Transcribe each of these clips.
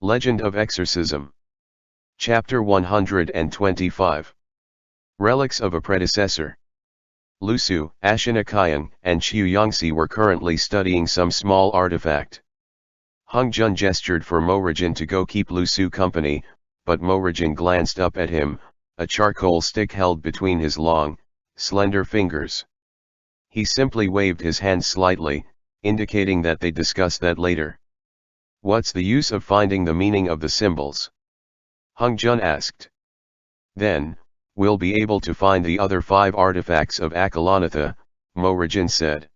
Legend of Exorcism. Chapter 125. Relics of a Predecessor. Lu Su, Ashinakayan, and Qiu Yongxi were currently studying some small artifact. Hung Jun gestured for Mo Rijin to go keep Lu Su company, but Mo Rijin glanced up at him, a charcoal stick held between his long, slender fingers. He simply waved his hand slightly, indicating that they'd discuss that later. What's the use of finding the meaning of the symbols? Hung Jun asked. Then, we'll be able to find the other 5 artifacts of Akalanatha, Mo Rijin said.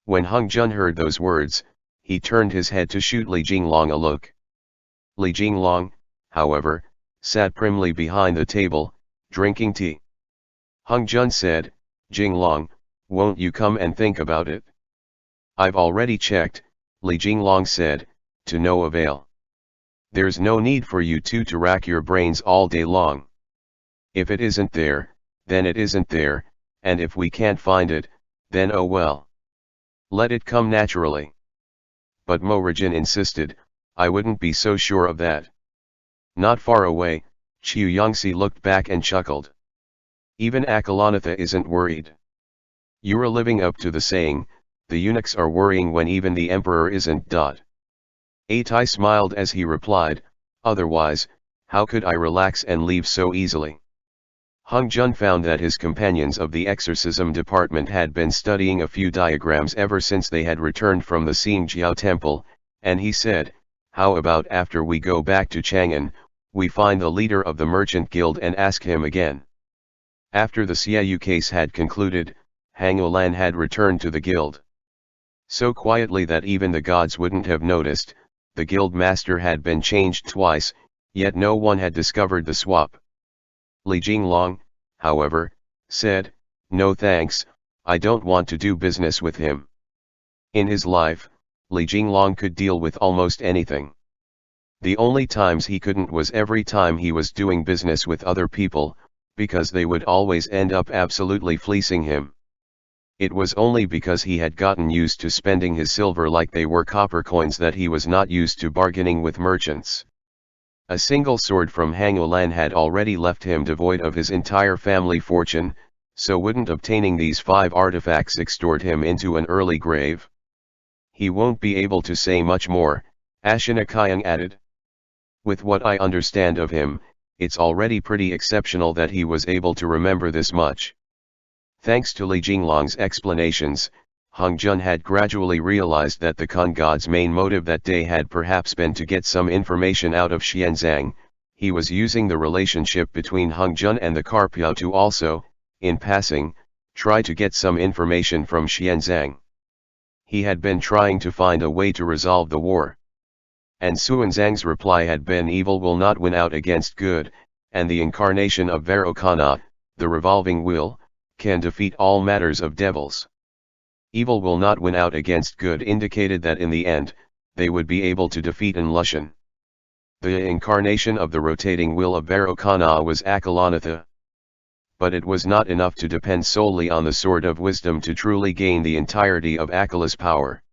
When Hung Jun heard those words, he turned his head to shoot Li Jinglong a look. Li Jinglong, however, sat primly behind the table, drinking tea. Hung Jun said, "Jinglong, won't you come and think about it?" "I've already checked," Li Jinglong said, to no avail. "There's no need for you two to rack your brains all day long. If it isn't there, then it isn't there, and if we can't find it, then oh well. Let it come naturally." But Mo Rijin insisted, "I wouldn't be so sure of that." Not far away, Qiu Yongxi looked back and chuckled. "Even Akalanatha isn't worried. You're living up to the saying, the eunuchs are worrying when even the emperor isn't. Atai smiled as he replied, "Otherwise, how could I relax and leave so easily?" Hung Jun found that his companions of the exorcism department had been studying a few diagrams ever since they had returned from the Xingjiao temple, and he said, "How about after we go back to Chang'an, we find the leader of the merchant guild and ask him again?" After the Xiaoyu case had concluded, Hang Olan had returned to the guild. So quietly that even the gods wouldn't have noticed. The guild master had been changed twice, yet no one had discovered the swap. Li Jinglong, however, said, "No thanks, I don't want to do business with him." In his life, Li Jinglong could deal with almost anything. The only times he couldn't was every time he was doing business with other people, because they would always end up absolutely fleecing him. It was only because he had gotten used to spending his silver like they were copper coins that he was not used to bargaining with merchants. A single sword from Hang Olan had already left him devoid of his entire family fortune, so wouldn't obtaining these 5 artifacts extort him into an early grave? "He won't be able to say much more," Ashinakayan added. "With what I understand of him, it's already pretty exceptional that he was able to remember this much." Thanks to Li Jinglong's explanations, Hung Jun had gradually realized that the Kun god's main motive that day had perhaps been to get some information out of Xianzang. He was using the relationship between Hung Jun and the Carpio to also, in passing, try to get some information from Xianzang. He had been trying to find a way to resolve the war. And Xuanzang's reply had been evil will not win out against good, and the incarnation of Varokana, the revolving wheel, can defeat all matters of devils. Evil will not win out against good indicated that in the end, they would be able to defeat Lushan. The incarnation of the rotating wheel of Varokana was Akalanatha. But it was not enough to depend solely on the Sword of Wisdom to truly gain the entirety of Akala's power.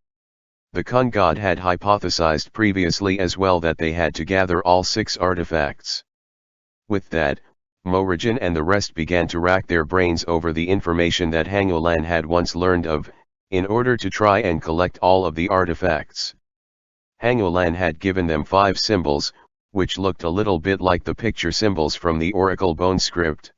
The Kun god had hypothesized previously as well that they had to gather all 6 artifacts. With that, Mo Rijin and the rest began to rack their brains over the information that Hang Olan had once learned of, in order to try and collect all of the artifacts. Hang Olan had given them 5 symbols, which looked a little bit like the picture symbols from the Oracle Bone script.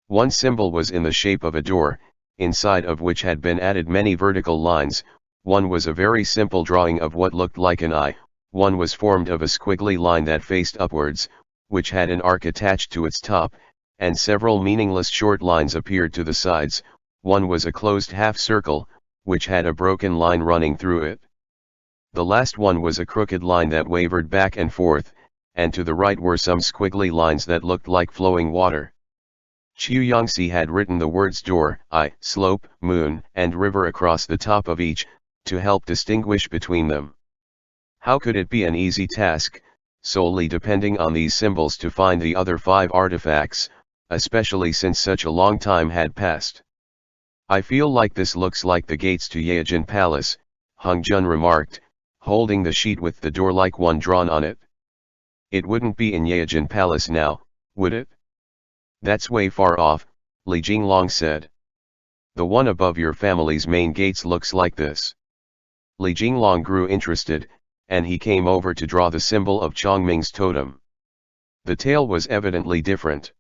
One symbol was in the shape of a door, inside of which had been added many vertical lines. One was a very simple drawing of what looked like an eye, one was formed of a squiggly line that faced upwards, which had an arc attached to its top, and several meaningless short lines appeared to the sides. One was a closed half circle, which had a broken line running through it. The last one was a crooked line that wavered back and forth, and to the right were some squiggly lines that looked like flowing water. Qiu Yongxi had written the words door, eye, slope, moon, and river across the top of each, to help distinguish between them. How could it be an easy task, solely depending on these symbols to find the other 5 artifacts, especially since such a long time had passed? "I feel like this looks like the gates to Yaojin Palace," Hung Jun remarked, holding the sheet with the door like one drawn on it. It wouldn't be in Yejin Palace now, would it? That's way far off, Li Jinglong said. The one above your family's main gates looks like this. Li Jinglong grew interested, and he came over to draw the symbol of Chongming's totem. The tail was evidently different.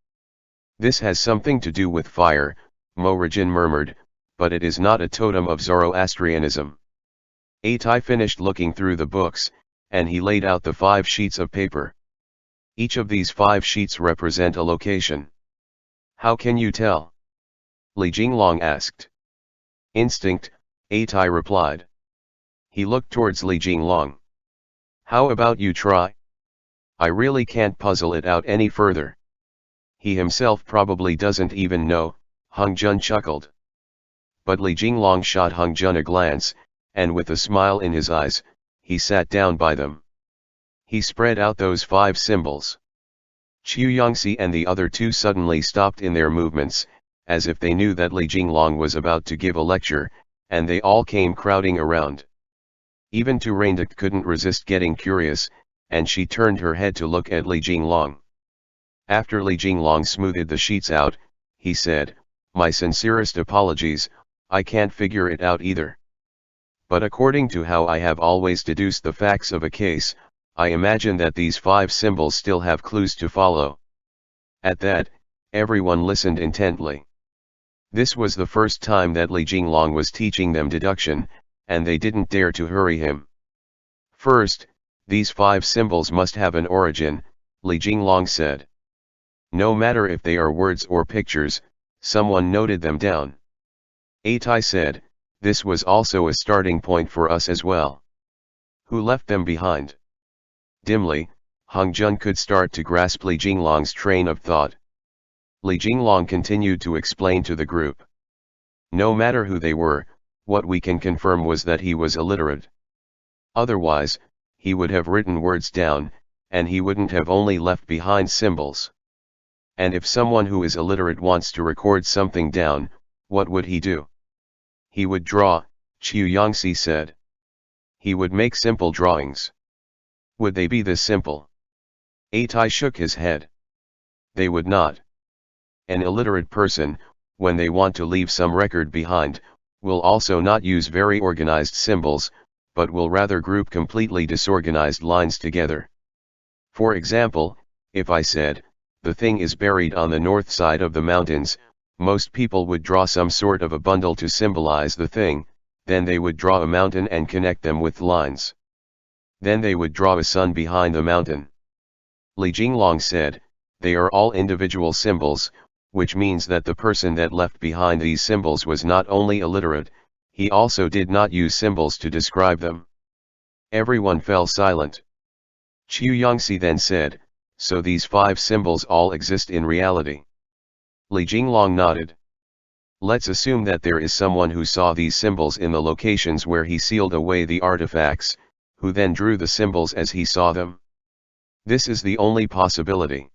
This has something to do with fire, Mo Rijin murmured, but it is not a totem of Zoroastrianism. Atai finished looking through the books, and he laid out the 5 sheets of paper. Each of these 5 sheets represent a location. How can you tell? Li Jinglong asked. Instinct, Atai replied. He looked towards Li Jinglong. How about you try? I really can't puzzle it out any further. He himself probably doesn't even know, Hung Jun chuckled. But Li Jinglong shot Hung Jun a glance, and with a smile in his eyes, he sat down by them. He spread out those 5 symbols. Qiu Yongxi and the other 2 suddenly stopped in their movements, as if they knew that Li Jinglong was about to give a lecture, and they all came crowding around. Even Tu Rainduc couldn't resist getting curious, and she turned her head to look at Li Jinglong. After Li Jinglong smoothed the sheets out, he said, "My sincerest apologies, I can't figure it out either. But according to how I have always deduced the facts of a case, I imagine that these 5 symbols still have clues to follow." At that, everyone listened intently. This was the first time that Li Jinglong was teaching them deduction, and they didn't dare to hurry him. First, these 5 symbols must have an origin, Li Jinglong said. No matter if they are words or pictures, someone noted them down. Atai said, this was also a starting point for us as well. Who left them behind? Dimly, Hung Jun could start to grasp Li Jinglong's train of thought. Li Jinglong continued to explain to the group. No matter who they were, what we can confirm was that he was illiterate. Otherwise, he would have written words down, and he wouldn't have only left behind symbols. And if someone who is illiterate wants to record something down, what would he do? He would draw, Qiu Yongxi said. He would make simple drawings. Would they be this simple? Atai shook his head. They would not. An illiterate person, when they want to leave some record behind, will also not use very organized symbols, but will rather group completely disorganized lines together. For example, if I said, the thing is buried on the north side of the mountains, most people would draw some sort of a bundle to symbolize the thing, then they would draw a mountain and connect them with lines. Then they would draw a sun behind the mountain. Li Jinglong said, they are all individual symbols, which means that the person that left behind these symbols was not only illiterate, he also did not use symbols to describe them. Everyone fell silent. Qiu Yongxi then said, so these 5 symbols all exist in reality. Li Jinglong nodded. Let's assume that there is someone who saw these symbols in the locations where he sealed away the artifacts, who then drew the symbols as he saw them. This is the only possibility.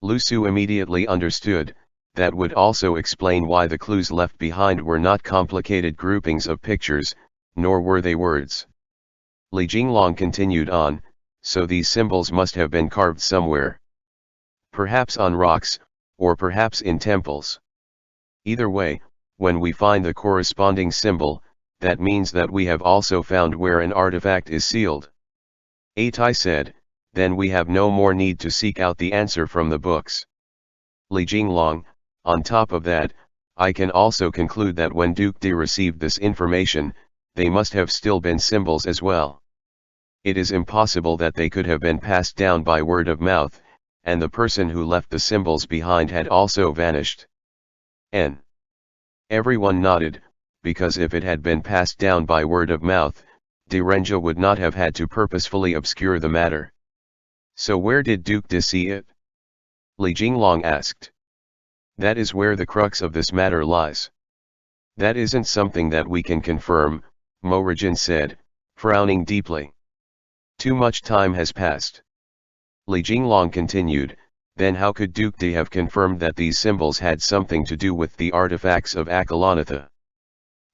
Lu Su immediately understood. That would also explain why the clues left behind were not complicated groupings of pictures, nor were they words. Li Jinglong continued on, so these symbols must have been carved somewhere. Perhaps on rocks, or perhaps in temples. Either way, when we find the corresponding symbol, that means that we have also found where an artifact is sealed. Atai said, then we have no more need to seek out the answer from the books. Li Jinglong, on top of that, I can also conclude that when Duke De received this information, they must have still been symbols as well. It is impossible that they could have been passed down by word of mouth, and the person who left the symbols behind had also vanished. Everyone nodded, because if it had been passed down by word of mouth, De Renja would not have had to purposefully obscure the matter. So where did Duke De see it? Li Jinglong asked. That is where the crux of this matter lies. That isn't something that we can confirm, Mo Rijin said, frowning deeply. Too much time has passed. Li Jinglong continued, then how could Duke De have confirmed that these symbols had something to do with the artifacts of Akalanatha?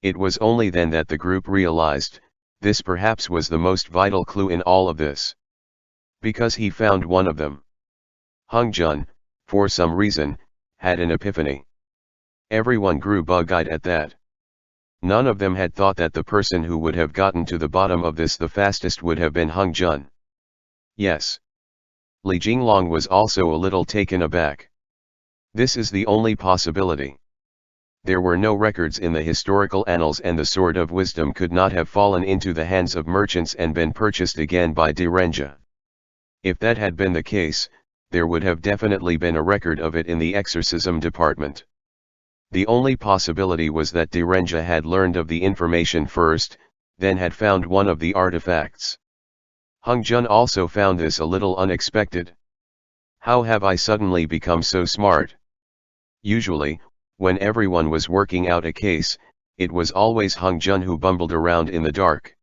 It was only then that the group realized, this perhaps was the most vital clue in all of this. because he found one of them. Hung Jun, for some reason, had an epiphany. Everyone grew bug-eyed at that. None of them had thought that the person who would have gotten to the bottom of this the fastest would have been Hung Jun. Yes. Li Jinglong was also a little taken aback. This is the only possibility. There were no records in the historical annals, and the Sword of Wisdom could not have fallen into the hands of merchants and been purchased again by Direnja. If that had been the case, there would have definitely been a record of it in the exorcism department. The only possibility was that Direnja had learned of the information first, then had found one of the artifacts. Hung Jun also found this a little unexpected. How have I suddenly become so smart? Usually, when everyone was working out a case, it was always Hung Jun who bumbled around in the dark.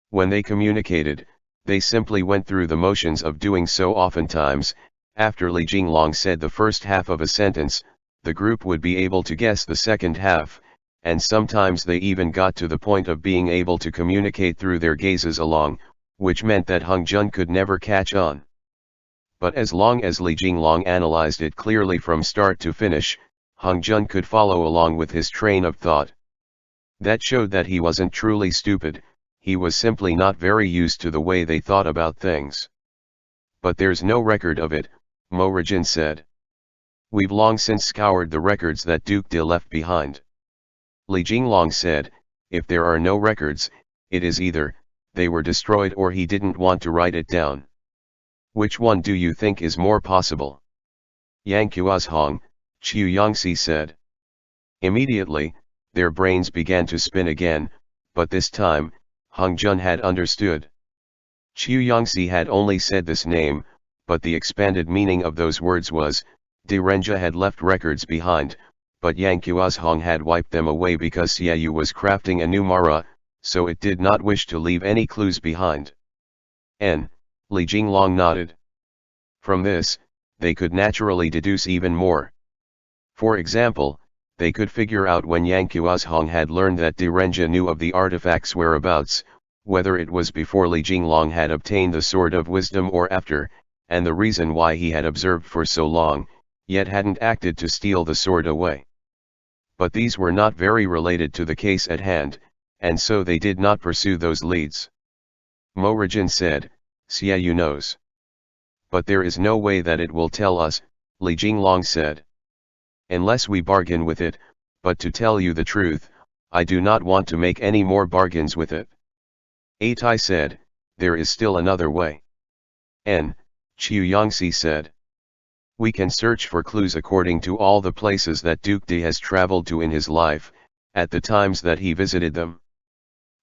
When they communicated, they simply went through the motions of doing so. Oftentimes, after Li Jinglong said the first half of a sentence, the group would be able to guess the second half, and sometimes they even got to the point of being able to communicate through their gazes along, which meant that Hung Jun could never catch on. But as long as Li Jinglong analyzed it clearly from start to finish, Hung Jun could follow along with his train of thought. That showed that he wasn't truly stupid, he was simply not very used to the way they thought about things. But there's no record of it, Mo Rajin said. We've long since scoured the records that Duke De left behind. Li Jinglong said, if there are no records, it is either they were destroyed or he didn't want to write it down. Which one do you think is more possible? Yang Kuozhong, Chu Yangxi said. Immediately, their brains began to spin again, but this time, Hung Jun had understood. Chu Yangxi had only said this name, but the expanded meaning of those words was, Direnja had left records behind, but Yang Kuozhong had wiped them away because Xiaoyu was crafting a new Mara, so it did not wish to leave any clues behind. Li Jinglong nodded. From this, they could naturally deduce even more. For example, they could figure out when Yang Kuozhong had learned that Direnja knew of the artifact's whereabouts, whether it was before Li Jinglong had obtained the Sword of Wisdom or after, and the reason why he had observed for so long, yet hadn't acted to steal the sword away. But these were not very related to the case at hand, and so they did not pursue those leads. Mo Rajin said, Xiaoyu knows. But there is no way that it will tell us, Li Jinglong said. Unless we bargain with it, but to tell you the truth, I do not want to make any more bargains with it. Atai said, there is still another way. Chu Yangxi said. We can search for clues according to all the places that Duke De has traveled to in his life, at the times that he visited them.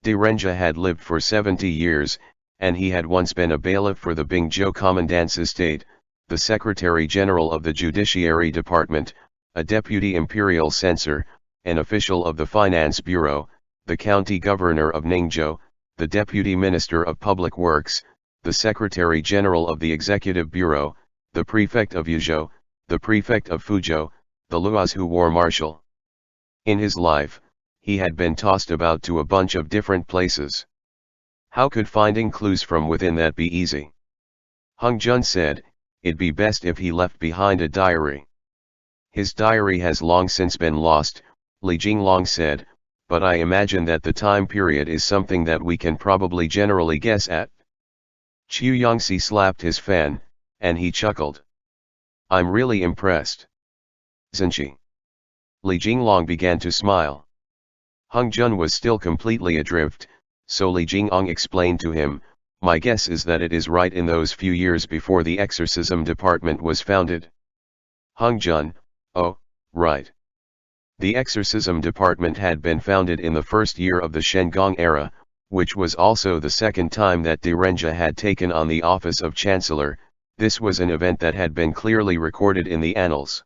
Direnja had lived for 70 years, and he had once been a bailiff for the Bingzhou Commandant's estate, the Secretary General of the Judiciary Department, a deputy imperial censor, an official of the Finance Bureau, the county governor of Ningzhou, the deputy minister of Public Works, the Secretary General of the Executive Bureau, the prefect of Yuzhou, the prefect of Fuzhou, the Luozhu war marshal. In his life, he had been tossed about to a bunch of different places. How could finding clues from within that be easy? Hung Jun said, it'd be best if he left behind a diary. His diary has long since been lost, Li Jinglong said, but I imagine that the time period is something that we can probably generally guess at. Chu Yangxi slapped his fan, and he chuckled. I'm really impressed. Zenchi. Li Jinglong began to smile. Hung Jun was still completely adrift, so Li Jinglong explained to him, my guess is that it is right in those few years before the exorcism department was founded. Hung Jun, oh, right. The exorcism department had been founded in the first year of the Shengong era, which was also the second time that Direnja had taken on the office of chancellor. This was an event that had been clearly recorded in the annals.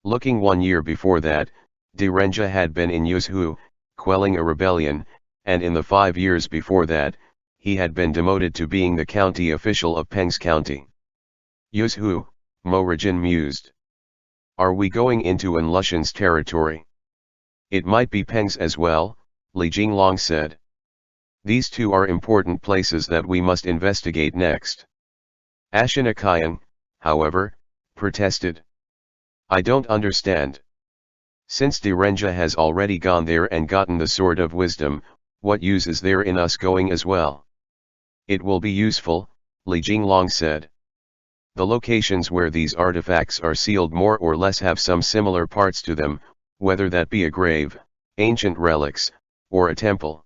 Looking 1 year before that, Direnja had been in Yuzhou, quelling a rebellion, and in the 5 years before that, he had been demoted to being the county official of Peng's county. Yuzhou, Mo Rajin mused. Are we going into An Lushan's territory? It might be Peng's as well, Li Jinglong said. These two are important places that we must investigate next. Ashinakayan, however, protested. I don't understand. Since Direnja has already gone there and gotten the Sword of Wisdom, what use is there in us going as well? It will be useful, Li Jinglong said. The locations where these artifacts are sealed more or less have some similar parts to them, whether that be a grave, ancient relics, or a temple.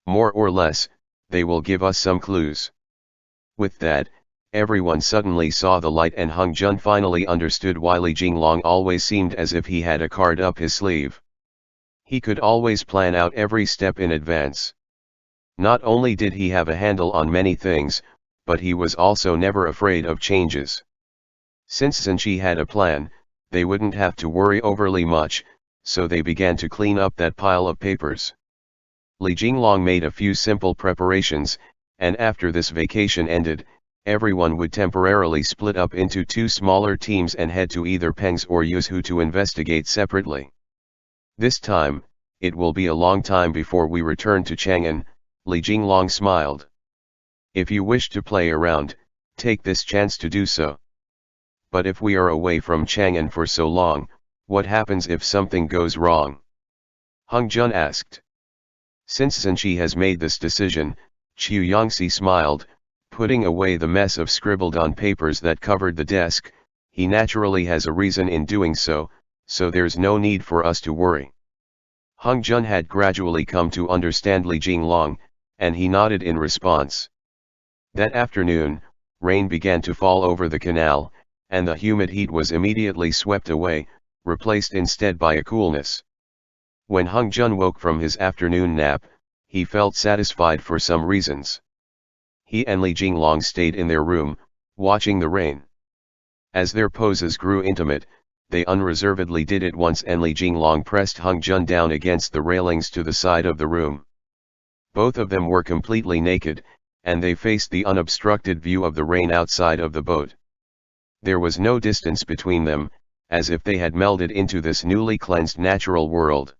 More or less, they will give us some clues. With that, everyone suddenly saw the light and Hung Jun finally understood why Li Jinglong always seemed as if he had a card up his sleeve. He could always plan out every step in advance. Not only did he have a handle on many things, but he was also never afraid of changes. Since Zhenji had a plan, they wouldn't have to worry overly much, so they began to clean up that pile of papers. Li Jinglong made a few simple preparations, and after this vacation ended, everyone would temporarily split up into two smaller teams and head to either Peng's or Yuzhu to investigate separately. This time, it will be a long time before we return to Chang'an, Li Jinglong smiled. If you wish to play around, take this chance to do so. But if we are away from Chang'an for so long, what happens if something goes wrong? Hung Jun asked. Since Zhenji has made this decision, Qiu Yangxi smiled, putting away the mess of scribbled on papers that covered the desk. He naturally has a reason in doing so, so there's no need for us to worry. Hung Jun had gradually come to understand Li Jinglong, and he nodded in response. That afternoon, rain began to fall over the canal, and the humid heat was immediately swept away, replaced instead by a coolness. When Hung Jun woke from his afternoon nap, he felt satisfied for some reasons. He and Li Jinglong stayed in their room, watching the rain. As their poses grew intimate, they unreservedly did it once and Li Jinglong pressed Hung Jun down against the railings to the side of the room. Both of them were completely naked, and they faced the unobstructed view of the rain outside of the boat. There was no distance between them, as if they had melded into this newly cleansed natural world.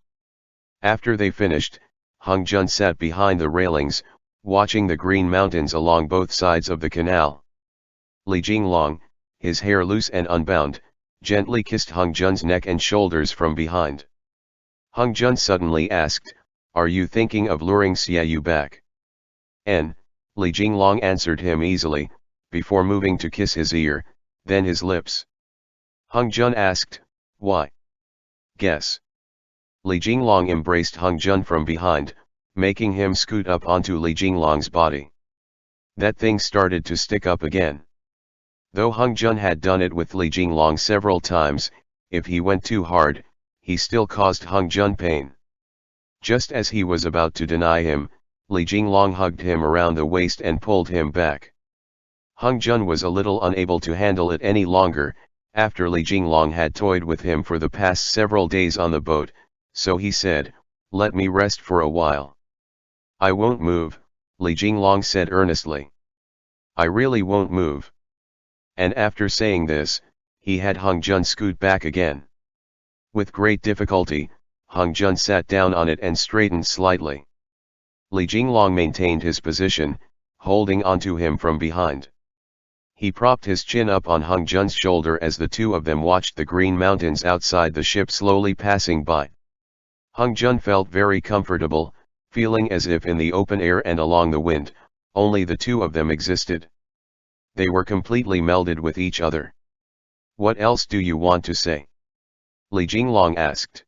After they finished, Hung Jun sat behind the railings, watching the green mountains along both sides of the canal. Li Jinglong, his hair loose and unbound, gently kissed Hung Jun's neck and shoulders from behind. Hung Jun suddenly asked, "Are you thinking of luring Xiaoyu back?" Li Jinglong answered him easily, before moving to kiss his ear, then his lips. Hung Jun asked, "Why?" "Guess." Li Jinglong embraced Hung Jun from behind, making him scoot up onto Li Jinglong's body. That thing started to stick up again. Though Hung Jun had done it with Li Jinglong several times, if he went too hard, he still caused Hung Jun pain. Just as he was about to deny him, Li Jinglong hugged him around the waist and pulled him back. Hung Jun was a little unable to handle it any longer, after Li Jinglong had toyed with him for the past several days on the boat, so he said, "Let me rest for a while." "I won't move," Li Jinglong said earnestly. "I really won't move." And after saying this, he had Hung Jun scoot back again. With great difficulty, Hung Jun sat down on it and straightened slightly. Li Jinglong maintained his position, holding onto him from behind. He propped his chin up on Hung Jun's shoulder as the two of them watched the green mountains outside the ship slowly passing by. Hung Jun felt very comfortable, feeling as if in the open air and along the wind, only the two of them existed. They were completely melded with each other. "What else do you want to say?" Li Jinglong asked.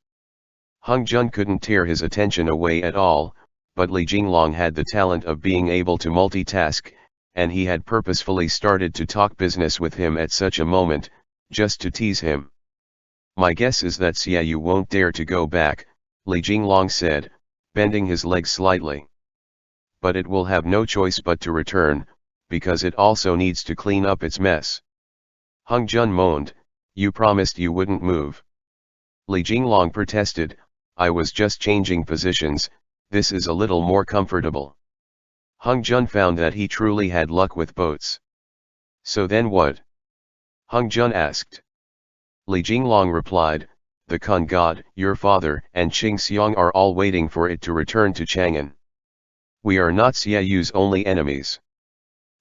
Hung Jun couldn't tear his attention away at all, but Li Jinglong had the talent of being able to multitask, and he had purposefully started to talk business with him at such a moment, just to tease him. "My guess is that Xiaoyu won't dare to go back," Li Jinglong said, bending his legs slightly. "But it will have no choice but to return, because it also needs to clean up its mess." Hung Jun moaned, "You promised you wouldn't move." Li Jinglong protested, "I was just changing positions, this is a little more comfortable." Hung Jun found that he truly had luck with boats. "So then what?" Hung Jun asked. Li Jinglong replied, "The Kun God, your father, and Qing Xiang are all waiting for it to return to Chang'an. We are not Xiaoyu's only enemies."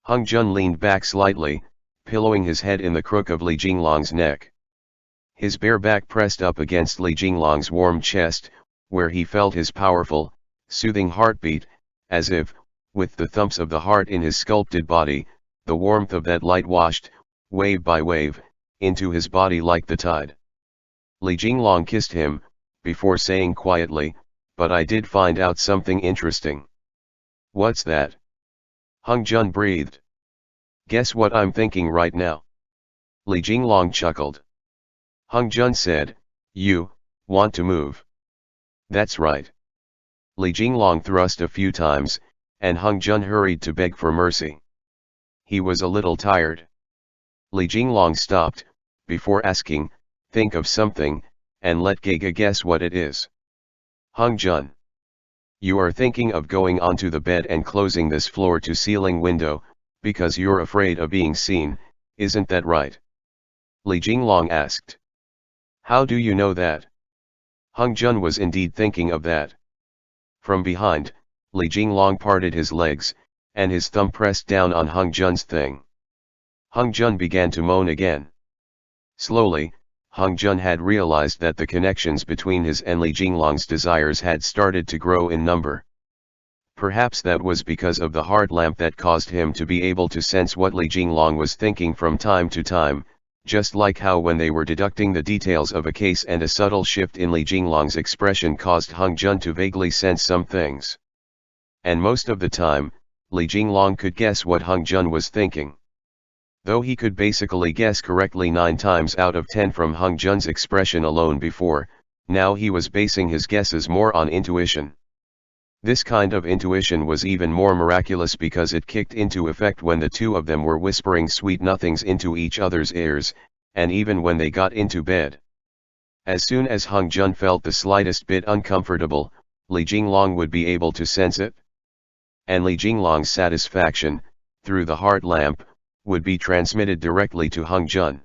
Hung Jun leaned back slightly, pillowing his head in the crook of Li Jinglong's neck. His bare back pressed up against Li Jinglong's warm chest, where he felt his powerful, soothing heartbeat, as if, with the thumps of the heart in his sculpted body, the warmth of that light washed, wave by wave, into his body like the tide. Li Jinglong kissed him, before saying quietly, "But I did find out something interesting." "What's that?" Hung Jun breathed. "Guess what I'm thinking right now?" Li Jinglong chuckled. Hung Jun said, "You want to move?" "That's right." Li Jinglong thrust a few times, and Hung Jun hurried to beg for mercy. He was a little tired. Li Jinglong stopped, before asking, "Think of something, and let Gaga guess what it is." "Hung Jun, you are thinking of going onto the bed and closing this floor-to-ceiling window, because you're afraid of being seen, isn't that right?" Li Jinglong asked. "How do you know that?" Hung Jun was indeed thinking of that. From behind, Li Jinglong parted his legs, and his thumb pressed down on Hung Jun's thing. Hung Jun began to moan again. Slowly, Hung Jun had realized that the connections between his and Li Jinglong's desires had started to grow in number. Perhaps that was because of the heart lamp that caused him to be able to sense what Li Jinglong was thinking from time to time, just like how when they were deducting the details of a case and a subtle shift in Li Jinglong's expression caused Hung Jun to vaguely sense some things. And most of the time, Li Jinglong could guess what Hung Jun was thinking. Though he could basically guess correctly 9 times out of 10 from Hung Jun's expression alone before, now he was basing his guesses more on intuition. This kind of intuition was even more miraculous because it kicked into effect when the two of them were whispering sweet nothings into each other's ears, and even when they got into bed. As soon as Hung Jun felt the slightest bit uncomfortable, Li Jinglong would be able to sense it. And Li Jinglong's satisfaction, through the heart lamp, would be transmitted directly to Hung Jun.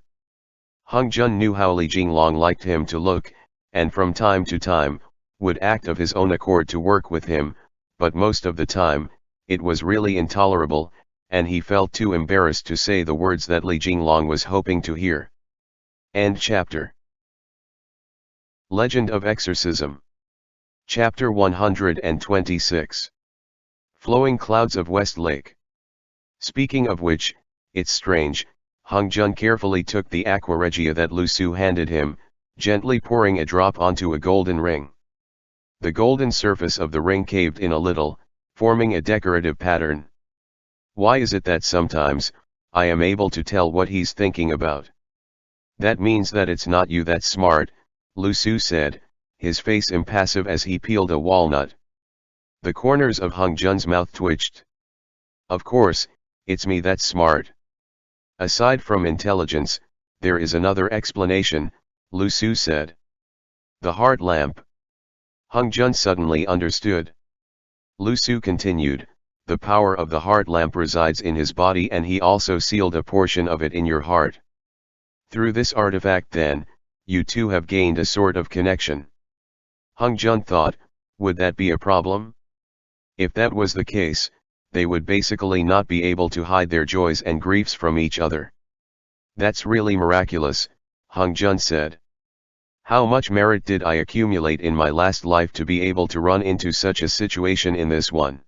Hung Jun knew how Li Jinglong liked him to look, and from time to time, would act of his own accord to work with him, but most of the time, it was really intolerable, and he felt too embarrassed to say the words that Li Jinglong was hoping to hear. End chapter. Legend of Exorcism. Chapter 126. Flowing Clouds of West Lake. Speaking of which, it's strange, Hung Jun carefully took the aqua regia that Lu Su handed him, gently pouring a drop onto a golden ring. The golden surface of the ring caved in a little, forming a decorative pattern. "Why is it that sometimes, I am able to tell what he's thinking about?" "That means that it's not you that's smart," Lu Su said, his face impassive as he peeled a walnut. The corners of Hung Jun's mouth twitched. "Of course, it's me that's smart. Aside from intelligence, there is another explanation," Lu Su said. "The heart lamp." Hung Jun suddenly understood. Lu Su continued, "The power of the heart lamp resides in his body and he also sealed a portion of it in your heart. Through this artifact then, you two have gained a sort of connection." Hung Jun thought, would that be a problem? If that was the case, they would basically not be able to hide their joys and griefs from each other. "That's really miraculous," Hung Jun said. "How much merit did I accumulate in my last life to be able to run into such a situation in this one?"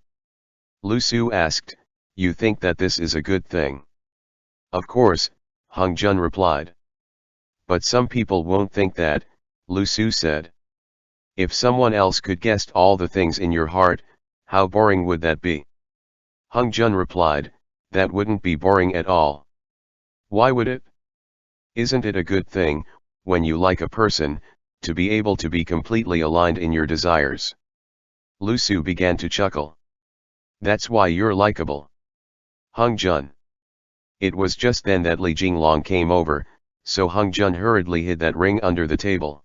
Lu Su asked, "You think that this is a good thing?" "Of course," Hung Jun replied. "But some people won't think that," Lu Su said. "If someone else could guess all the things in your heart, how boring would that be?" Hung Jun replied, "That wouldn't be boring at all." "Why would it? Isn't it a good thing, when you like a person, to be able to be completely aligned in your desires?" Lu Su began to chuckle. "That's why you're likable." Hung Jun. It was just then that Li Jinglong came over, so Hung Jun hurriedly hid that ring under the table.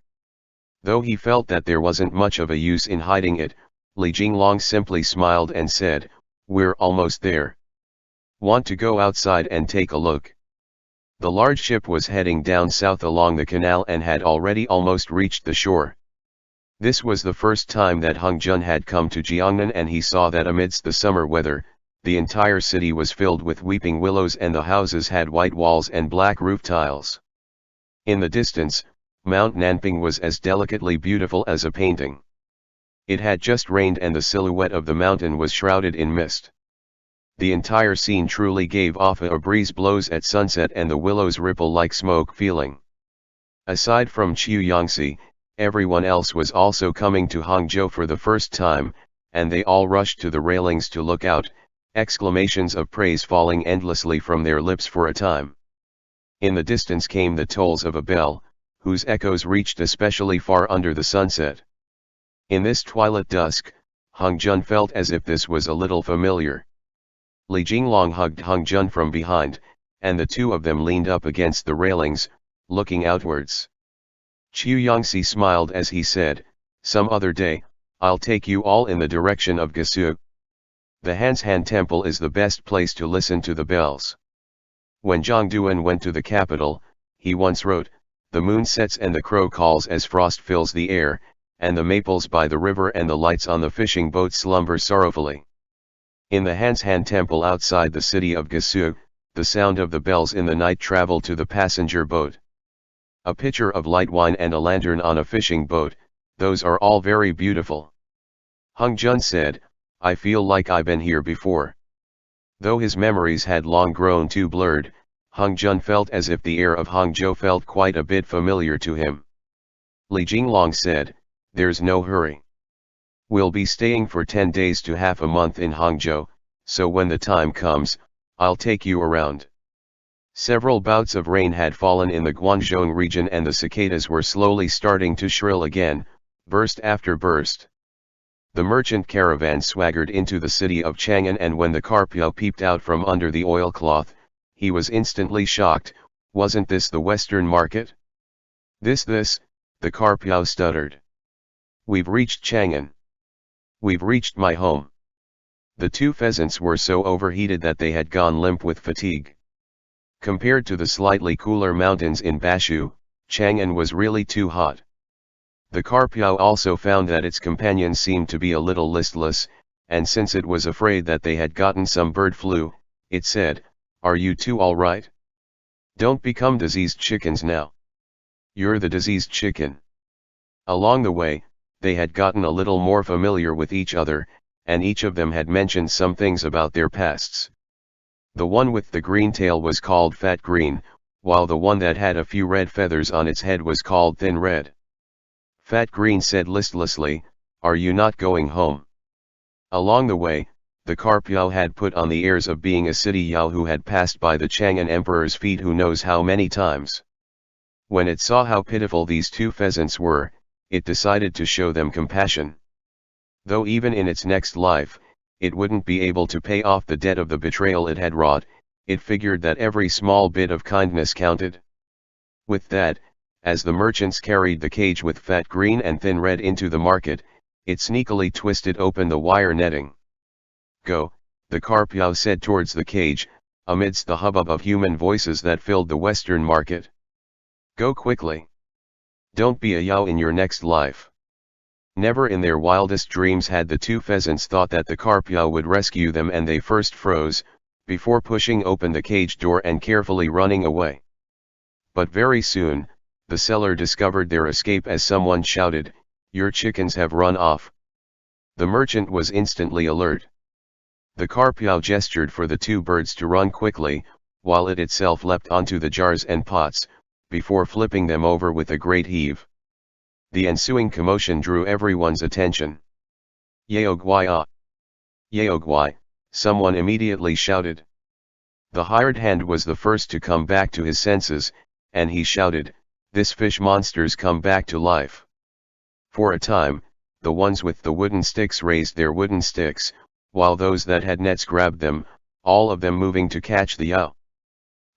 Though he felt that there wasn't much of a use in hiding it, Li Jinglong simply smiled and said, "We're almost there. Want to go outside and take a look?" The large ship was heading down south along the canal and had already almost reached the shore. This was the first time that Hung Jun had come to Jiangnan and he saw that amidst the summer weather, The entire city was filled with weeping willows and the houses had white walls and black roof tiles. In the distance, Mount Nanping was as delicately beautiful as a painting. It had just rained and the silhouette of the mountain was shrouded in mist. The entire scene truly gave off a breeze blows at sunset and the willows ripple like smoke feeling. Aside from Qiu Yangxi, everyone else was also coming to Hangzhou for the first time, and they all rushed to the railings to look out, exclamations of praise falling endlessly from their lips for a time. In the distance came the tolls of a bell, whose echoes reached especially far under the sunset. In this twilight dusk, Hung Jun felt as if this was a little familiar. Li Jinglong hugged Hung Jun from behind, and the two of them leaned up against the railings, looking outwards. Qiu Yangxi smiled as he said, "Some other day, I'll take you all in the direction of Gasu. The Hanshan Temple is the best place to listen to the bells." When Zhang Duan went to the capital, he once wrote, "The moon sets and the crow calls as frost fills the air, and the maples by the river and the lights on the fishing boat slumber sorrowfully." In the Hanshan Temple outside the city of Gasu, the sound of the bells in the night traveled to the passenger boat. A pitcher of light wine and a lantern on a fishing boat, those are all very beautiful. Hung Jun said, "I feel like I've been here before." Though his memories had long grown too blurred, Hung Jun felt as if the air of Hangzhou felt quite a bit familiar to him. Li Jinglong said, "There's no hurry. We'll be staying for 10 days to half a month in Hangzhou, so when the time comes, I'll take you around." Several bouts of rain had fallen in the Guangzhou region and the cicadas were slowly starting to shrill again, burst after burst. The merchant caravan swaggered into the city of Chang'an and when the Carpio peeped out from under the oilcloth, he was instantly shocked. "Wasn't this the Western market?" This, the Carpio stuttered. "We've reached Chang'an. We've reached my home." The two pheasants were so overheated that they had gone limp with fatigue. Compared to the slightly cooler mountains in Bashu, Chang'an was really too hot. The Carpio also found that its companions seemed to be a little listless, and since it was afraid that they had gotten some bird flu, it said, "Are you two all right? Don't become diseased chickens now. You're the diseased chicken." Along the way, they had gotten a little more familiar with each other, and each of them had mentioned some things about their pasts. The one with the green tail was called Fat Green, while the one that had a few red feathers on its head was called Thin Red. Fat Green said listlessly, "Are you not going home?" Along the way, the Carpio had put on the airs of being a city Yao who had passed by the Chang'an emperor's feet who knows how many times. When it saw how pitiful these two pheasants were, it decided to show them compassion. Though even in its next life, it wouldn't be able to pay off the debt of the betrayal it had wrought, it figured that every small bit of kindness counted. With that, as the merchants carried the cage with Fat Green and Thin Red into the market, it sneakily twisted open the wire netting. "Go," the Carpio said towards the cage, amidst the hubbub of human voices that filled the western market. "Go quickly. Don't be a Yao in your next life." Never in their wildest dreams had the two pheasants thought that the Carpio would rescue them and they first froze, before pushing open the cage door and carefully running away. But very soon, the seller discovered their escape as someone shouted, "Your chickens have run off." The merchant was instantly alert. The Carpio gestured for the two birds to run quickly, while it itself leapt onto the jars and pots, before flipping them over with a great heave. The ensuing commotion drew everyone's attention. "Yaogwai ah! Yaogwai!" someone immediately shouted. The hired hand was the first to come back to his senses, and he shouted, "This fish monster's come back to life." For a time, the ones with the wooden sticks raised their wooden sticks, while those that had nets grabbed them, all of them moving to catch the Yao.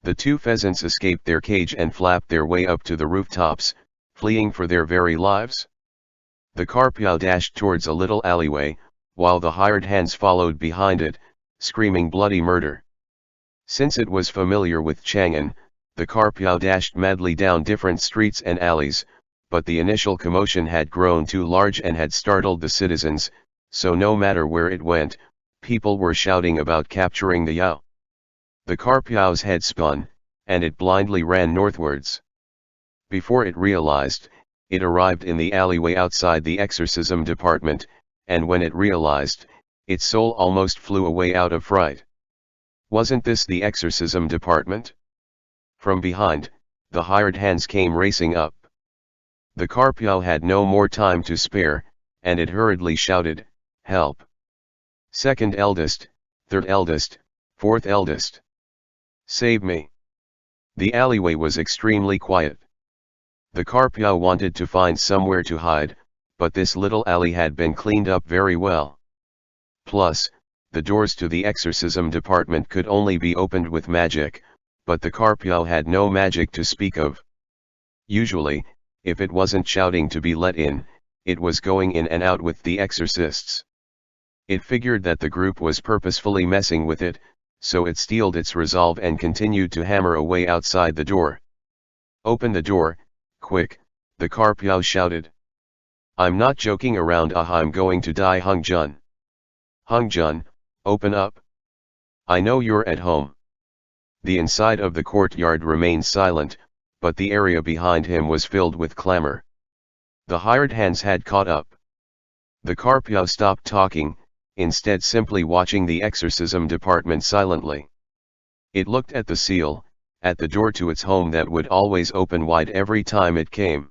The two pheasants escaped their cage and flapped their way up to the rooftops, fleeing for their very lives. The Carpio dashed towards a little alleyway, while the hired hands followed behind it, screaming bloody murder. Since it was familiar with Chang'an, the Carpio dashed madly down different streets and alleys, but the initial commotion had grown too large and had startled the citizens, so no matter where it went, people were shouting about capturing the Yao. The Carpiao's head spun, and it blindly ran northwards. Before it realized, it arrived in the alleyway outside the exorcism department, and when it realized, its soul almost flew away out of fright. Wasn't this the exorcism department? From behind, the hired hands came racing up. The Carpiao had no more time to spare, and it hurriedly shouted, "Help! Second eldest, third eldest, fourth eldest. Save me!" The alleyway was extremely quiet. The Carpiao wanted to find somewhere to hide, but this little alley had been cleaned up very well. Plus, the doors to the exorcism department could only be opened with magic, but the Carpiao had no magic to speak of. Usually, if it wasn't shouting to be let in, it was going in and out with the exorcists. It figured that the group was purposefully messing with it, so it steeled its resolve and continued to hammer away outside the door. "Open the door, quick," the Carpiao shouted. "I'm not joking around, I'm going to die, Hung Jun. Hung Jun, open up. I know you're at home." The inside of the courtyard remained silent, but the area behind him was filled with clamor. The hired hands had caught up. The Carpiao stopped talking, instead simply watching the exorcism department silently. It looked at the seal, at the door to its home that would always open wide every time it came.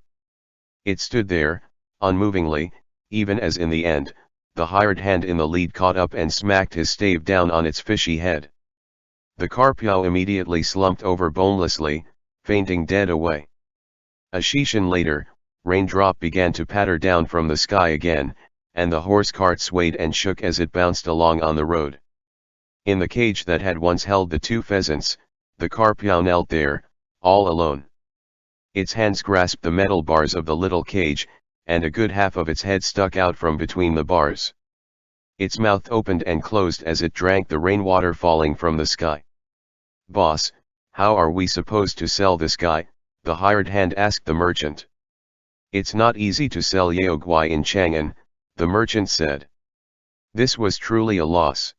It stood there, unmovingly, even as in the end, the hired hand in the lead caught up and smacked his stave down on its fishy head. The Carpiao immediately slumped over bonelessly, fainting dead away. A shishin later, raindrop began to patter down from the sky again, and the horse cart swayed and shook as it bounced along on the road. In the cage that had once held the two pheasants, the Carpiao knelt there, all alone. Its hands grasped the metal bars of the little cage, and a good half of its head stuck out from between the bars. Its mouth opened and closed as it drank the rainwater falling from the sky. "Boss, how are we supposed to sell this guy?" the hired hand asked the merchant. "It's not easy to sell Yaoguai in Chang'an," the merchant said. This was truly a loss.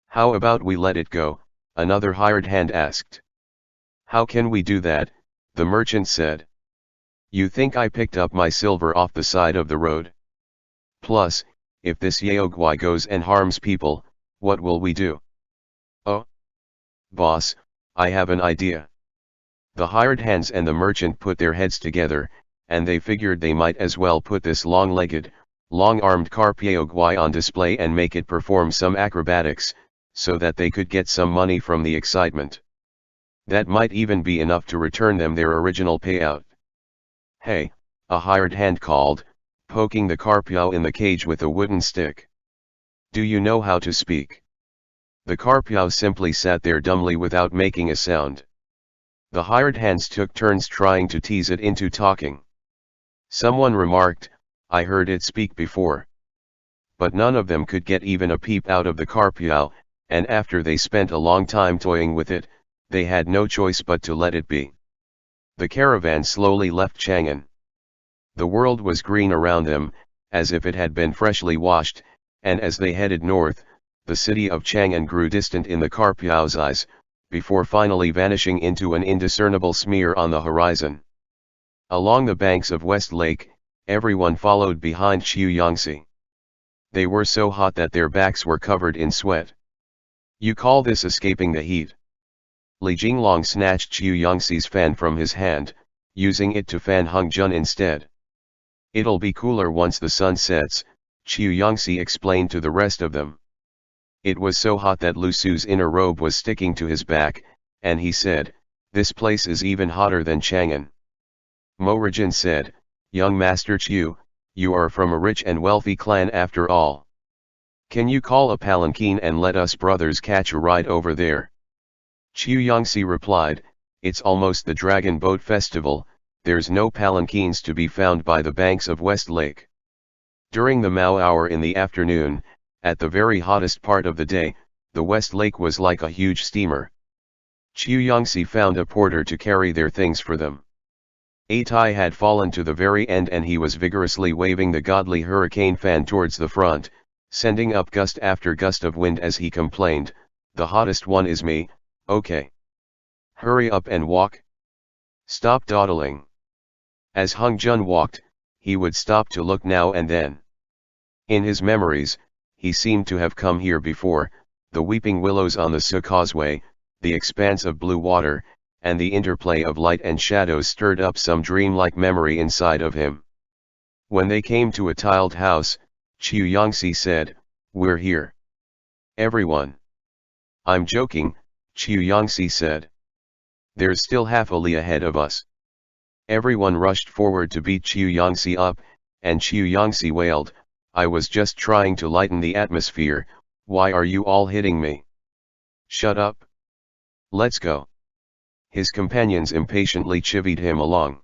"How about we let it go?" another hired hand asked. "How can we do that?" the merchant said. "You think I picked up my silver off the side of the road? Plus, if this Yaoguai goes and harms people, what will we do?" "Oh, boss, I have an idea." The hired hands and the merchant put their heads together, and they figured they might as well put this long-legged, long-armed Carpiao on display and make it perform some acrobatics, so that they could get some money from the excitement. That might even be enough to return them their original payout. "Hey," a hired hand called, poking the Carpiao in the cage with a wooden stick. "Do you know how to speak?" The Carpiao simply sat there dumbly without making a sound. The hired hands took turns trying to tease it into talking. Someone remarked, "I heard it speak before." But none of them could get even a peep out of the Carpiao, and after they spent a long time toying with it, they had no choice but to let it be. The caravan slowly left Chang'an. The world was green around them, as if it had been freshly washed, and as they headed north, the city of Chang'an grew distant in the Carpiao's eyes, before finally vanishing into an indiscernible smear on the horizon. Along the banks of West Lake, everyone followed behind Qiu Yangxi. They were so hot that their backs were covered in sweat. "You call this escaping the heat?" Li Jinglong snatched Qiu Yangxi's fan from his hand, using it to fan Hung Jun instead. "It'll be cooler once the sun sets," Qiu Yangxi explained to the rest of them. It was so hot that Lu Su's inner robe was sticking to his back, and he said, "This place is even hotter than Chang'an." Mo Rijin said, "Young Master Qiu, you are from a rich and wealthy clan after all. Can you call a palanquin and let us brothers catch a ride over there?" Qiu Yangxi replied, "It's almost the Dragon Boat Festival, there's no palanquins to be found by the banks of West Lake." During the Mao hour in the afternoon, at the very hottest part of the day, the West Lake was like a huge steamer. Qiu Yangxi found a porter to carry their things for them. A Tai had fallen to the very end and he was vigorously waving the godly hurricane fan towards the front, sending up gust after gust of wind as he complained, "The hottest one is me, okay. Hurry up and walk. Stop dawdling." As Hung Jun walked, he would stop to look now and then. In his memories, he seemed to have come here before, the weeping willows on the Su causeway, the expanse of blue water, and the interplay of light and shadows stirred up some dreamlike memory inside of him. When they came to a tiled house, Chu Yangxi said, "We're here." "Everyone." "I'm joking," Chu Yangxi said. "There's still half a li ahead of us." Everyone rushed forward to beat Chu Yangxi up, and Chu Yangxi wailed, "I was just trying to lighten the atmosphere, why are you all hitting me? Shut up. Let's go." His companions impatiently chivied him along.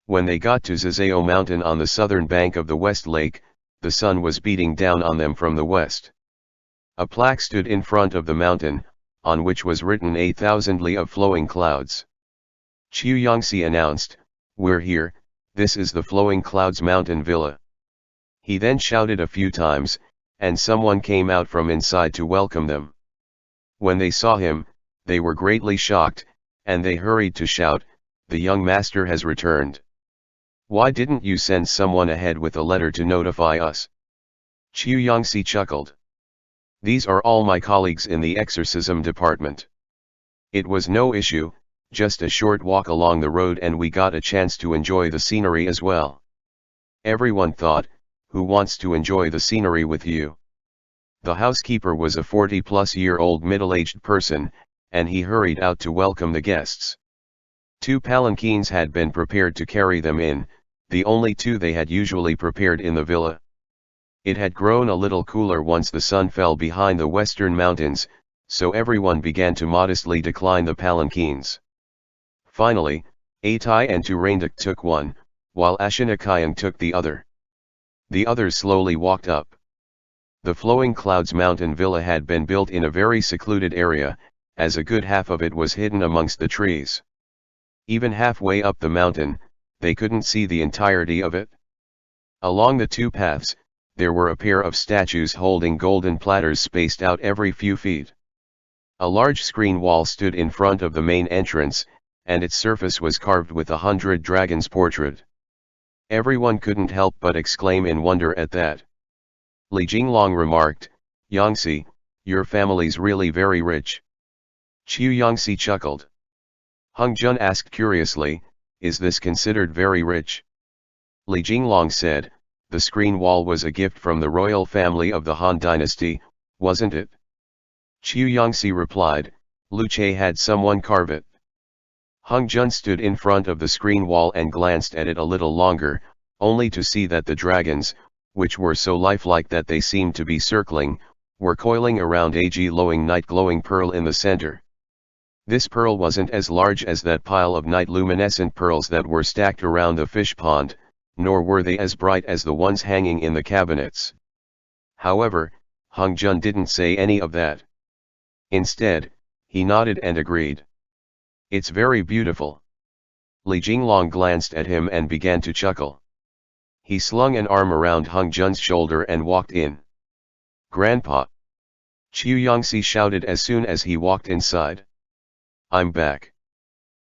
When they got to Zizao Mountain on the southern bank of the West Lake, the sun was beating down on them from the west. A plaque stood in front of the mountain, on which was written 8,000 li of flowing clouds. Chu Yangxi announced, "We're here, this is the Flowing Clouds Mountain Villa." He then shouted a few times, and someone came out from inside to welcome them. When they saw him, they were greatly shocked, and they hurried to shout, "The young master has returned. Why didn't you send someone ahead with a letter to notify us?" Chu Yangxi chuckled. "These are all my colleagues in the exorcism department. It was no issue, just a short walk along the road and we got a chance to enjoy the scenery as well." Everyone thought, "Who wants to enjoy the scenery with you?" The housekeeper was a 40-plus-year-old middle-aged person, and he hurried out to welcome the guests. 2 palanquins had been prepared to carry them in, the only 2 they had usually prepared in the villa. It had grown a little cooler once the sun fell behind the western mountains, so everyone began to modestly decline the palanquins. Finally, Atai and Turanduk took one, while Ashinakayang took the other. The others slowly walked up. The Flowing Clouds Mountain Villa had been built in a very secluded area, as a good half of it was hidden amongst the trees. Even halfway up the mountain, they couldn't see the entirety of it. Along the 2 paths, there were a pair of statues holding golden platters spaced out every few feet. A large screen wall stood in front of the main entrance, and its surface was carved with 100 dragons' portrait. Everyone couldn't help but exclaim in wonder at that. Li Jinglong remarked, "Yangxi, your family's really very rich." Chu Yangxi chuckled. Hung Jun asked curiously, "Is this considered very rich?" Li Jinglong said, "The screen wall was a gift from the royal family of the Han dynasty, wasn't it?" Chu Yangxi replied, "Lu Che had someone carve it." Hung Jun stood in front of the screen wall and glanced at it a little longer, only to see that the dragons, which were so lifelike that they seemed to be circling, were coiling around a glowing night glowing pearl in the center. This pearl wasn't as large as that pile of night luminescent pearls that were stacked around the fish pond, nor were they as bright as the ones hanging in the cabinets. However, Hung Jun didn't say any of that. Instead, he nodded and agreed. "It's very beautiful." Li Jinglong glanced at him and began to chuckle. He slung an arm around Hung Jun's shoulder and walked in. "Grandpa!" Chu Yangxi shouted as soon as he walked inside. "I'm back."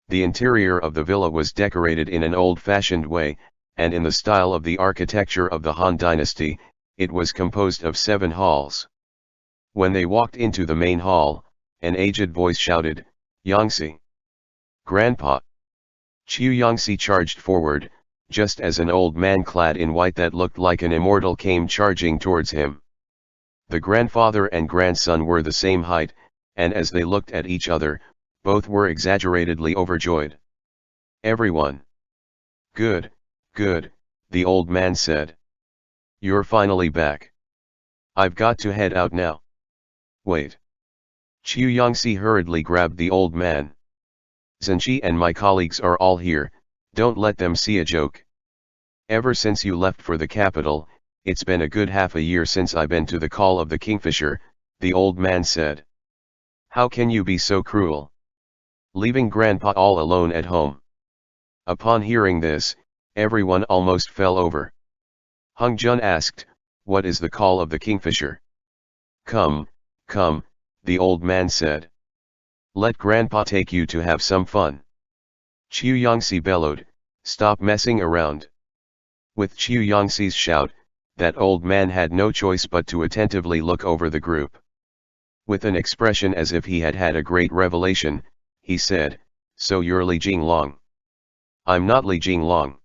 The interior of the villa was decorated in an old-fashioned way, and in the style of the architecture of the Han dynasty, it was composed of 7 halls. When they walked into the main hall, an aged voice shouted, "Yangxi!" "Grandpa!" Chu Yangxi charged forward, just as an old man clad in white that looked like an immortal came charging towards him. The grandfather and grandson were the same height, and as they looked at each other, both were exaggeratedly overjoyed. "Everyone." "Good, good," the old man said. "You're finally back. I've got to head out now." "Wait." Chu Yangxi hurriedly grabbed the old man. "Zhenji and my colleagues are all here, don't let them see a joke. Ever since you left for the capital, it's been a good half a year since I've been to the call of the Kingfisher," the old man said. "How can you be so cruel? Leaving Grandpa all alone at home." Upon hearing this, everyone almost fell over. Hung Jun asked, what is the call of the kingfisher? Come, come, the old man said. Let grandpa take you to have some fun. Chu Yangxi bellowed, stop messing around. With Chu Yangxi's shout, that old man had no choice but to attentively look over the group. With an expression as if he had had a great revelation, he said, so you're Li Jinglong. I'm not Li Jinglong.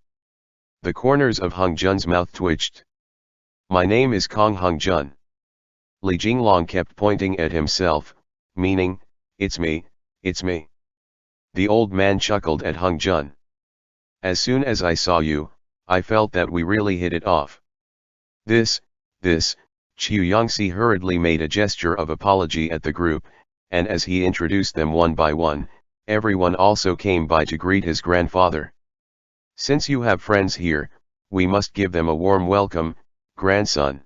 The corners of Hung Jun's mouth twitched. My name is Kong Hung Jun. Li Jinglong kept pointing at himself, meaning, it's me, it's me. The old man chuckled at Hung Jun. As soon as I saw you, I felt that we really hit it off. This, Chu Yangxi hurriedly made a gesture of apology at the group, and as he introduced them one by one, everyone also came by to greet his grandfather. Since you have friends here, we must give them a warm welcome, grandson.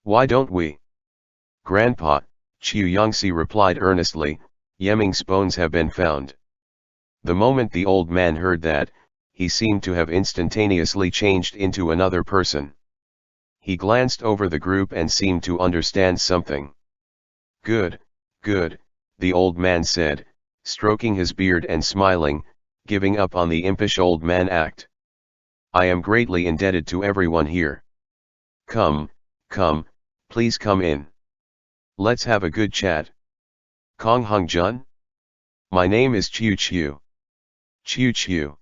Why don't we? Grandpa, Chu Yangxi replied earnestly, Yeming's bones have been found. The moment the old man heard that, he seemed to have instantaneously changed into another person. He glanced over the group and seemed to understand something. Good, good, the old man said, stroking his beard and smiling, giving up on the impish old man act. I am greatly indebted to everyone here. Come, please come in. Let's have a good chat. Kong Hung Jun? My name is Chu Chu. Chu Chu.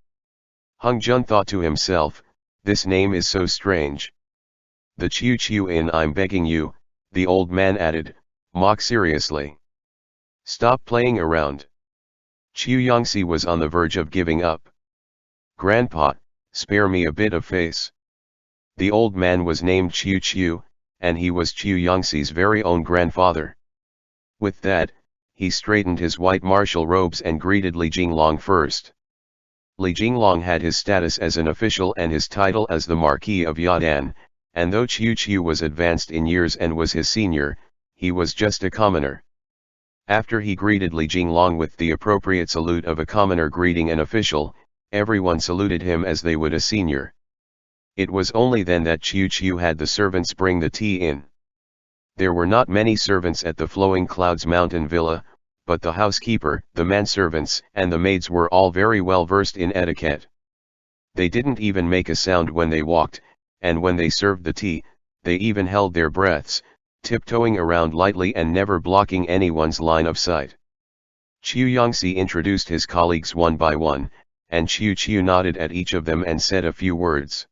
Hung Jun thought to himself, this name is so strange. The Chu Chu in I'm begging you, the old man added, mock seriously. Stop playing around. Chu Yangxi was on the verge of giving up. Grandpa, spare me a bit of face. The old man was named Chu Chu, and he was Chu Yangxi's very own grandfather. With that, he straightened his white martial robes and greeted Li Jinglong first. Li Jinglong had his status as an official and his title as the Marquis of Yadan, and though Chu Chu was advanced in years and was his senior, he was just a commoner. After he greeted Li Jinglong with the appropriate salute of a commoner greeting an official, everyone saluted him as they would a senior. It was only then that Chu Chu had the servants bring the tea in. There were not many servants at the Flowing Clouds Mountain Villa, but the housekeeper, the manservants, and the maids were all very well versed in etiquette. They didn't even make a sound when they walked, and when they served the tea, they even held their breaths, tiptoeing around lightly and never blocking anyone's line of sight. Chu Yangxi introduced his colleagues one by one, and Chu Chu nodded at each of them and said a few words.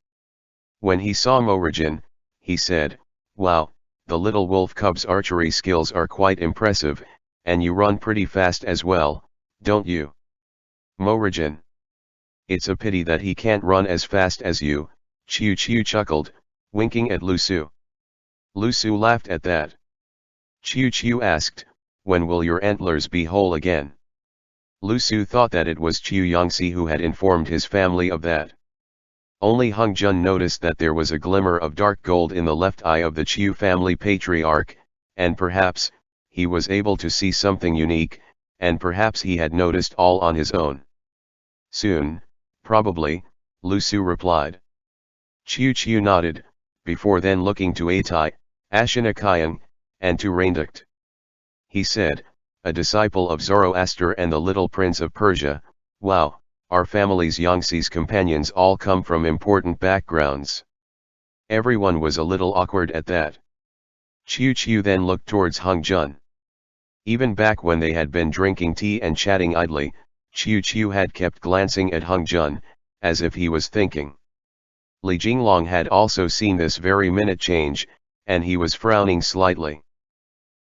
When he saw Morigin, he said, wow, the little wolf cub's archery skills are quite impressive, and you run pretty fast as well, don't you? Morigin. It's a pity that he can't run as fast as you, Chu Chu chuckled, winking at Lu Su. Lu Su laughed at that. Chu Chu asked, when will your antlers be whole again? Lu Su thought that it was Chu Yangxi who had informed his family of that. Only Hung Jun noticed that there was a glimmer of dark gold in the left eye of the Chu family patriarch, and perhaps, he was able to see something unique, and perhaps he had noticed all on his own. Soon, probably, Lu Su replied. Chu Chu nodded, before then looking to Atai, Ashinakayan, and to Rainduct. He said, a disciple of Zoroaster and the little prince of Persia, wow, our family's Yangxi's companions all come from important backgrounds. Everyone was a little awkward at that. Chu Chu then looked towards Hung Jun. Even back when they had been drinking tea and chatting idly, Chu Chu had kept glancing at Hung Jun, as if he was thinking. Li Jinglong had also seen this very minute change, and he was frowning slightly.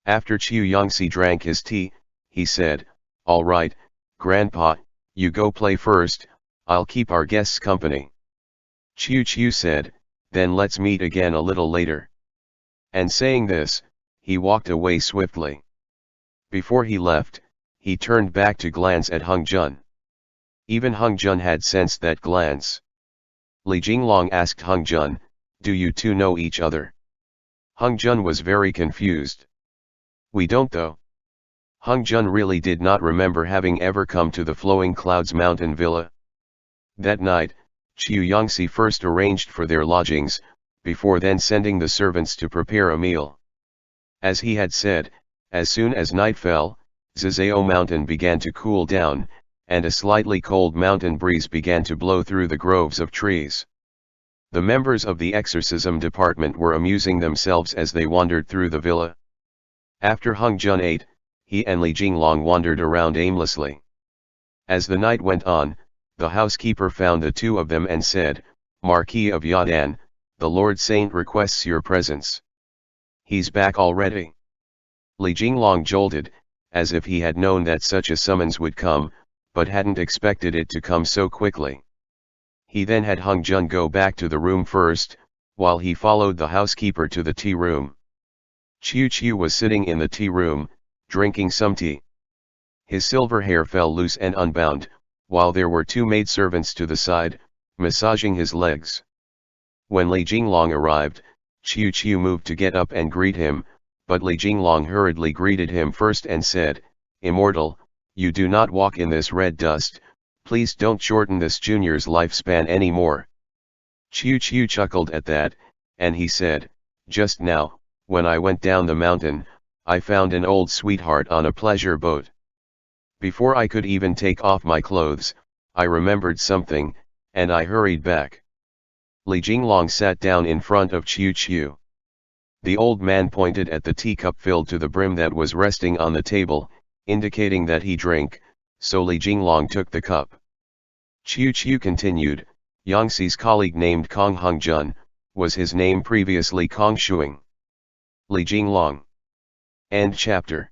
After Chu Yangxi drank his tea, he said, all right, Grandpa, you go play first, I'll keep our guests company. Chu Chu said, then let's meet again a little later. And saying this, he walked away swiftly. Before he left, he turned back to glance at Hung Jun. Even Hung Jun had sensed that glance. Li Jinglong asked Hung Jun, do you two know each other? Hung Jun was very confused. We don't though. Hung Jun really did not remember having ever come to the Flowing Clouds Mountain Villa. That night, Chu Yangxi first arranged for their lodgings, before then sending the servants to prepare a meal. As he had said, as soon as night fell, Zizao Mountain began to cool down, and a slightly cold mountain breeze began to blow through the groves of trees. The members of the exorcism department were amusing themselves as they wandered through the villa. After Hung Jun ate, he and Li Jinglong wandered around aimlessly. As the night went on, the housekeeper found the two of them and said, "Marquis of Yadan, the Lord Saint requests your presence." "He's back already?" Li Jinglong jolted, as if he had known that such a summons would come, but hadn't expected it to come so quickly. He then had Hung Jun go back to the room first, while he followed the housekeeper to the tea room. Chiu Chiu was sitting in the tea room, drinking some tea. His silver hair fell loose and unbound, while there were two maidservants to the side, massaging his legs. When Li Jinglong arrived, Chiu Chiu moved to get up and greet him, but Li Jinglong hurriedly greeted him first and said, "Immortal, you do not walk in this red dust, please don't shorten this junior's lifespan anymore." Chiu Chiu chuckled at that, and he said, "Just now, when I went down the mountain, I found an old sweetheart on a pleasure boat. Before I could even take off my clothes, I remembered something, and I hurried back." Li Jinglong sat down in front of Chiu Chiu. The old man pointed at the teacup filled to the brim that was resting on the table, indicating that he drank, so Li Jinglong took the cup. Chiu Chiu continued, "Yangxi's colleague named Kong Hung Jun, was his name previously Kong Shuang." Li Jinglong. End chapter.